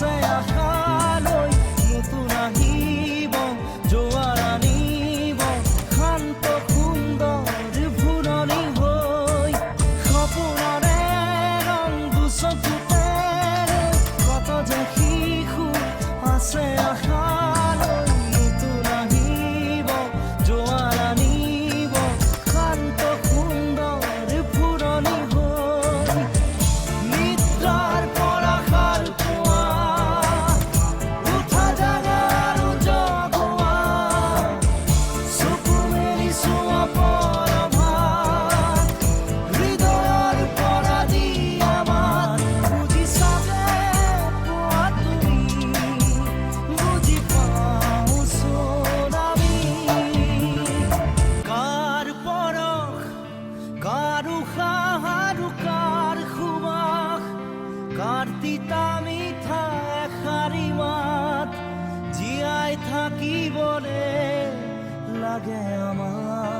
আছে আশালৈ নতুন আহিব জোৱাৰ আনিব শান্ত সুন্দৰ ফুলনি হৈ সপোনৰে ৰং দুচকুতে কত যে শিশু আছে আশালৈ নতুন আহিব জোৱাৰ আনিব শান্ত সুন্দৰ ফুলনি হৈ নিদ্ৰাৰ পৰা সাৰ পোৱা উঠা জাগাৰ জগোৱা চকু মেলি চোৱা পৰভাত হৃদয়ৰ পৰা দিয়া মাত বুজিছা যে পোৱা তুমি বুজি পাওঁচোন আমি কাৰ পৰশ কাৰ উশাহ আৰু কাৰ সুবাস কাৰ তিতা মিঠা এষাৰি মাত জীয়াই থাকিবলে লাগে আমাক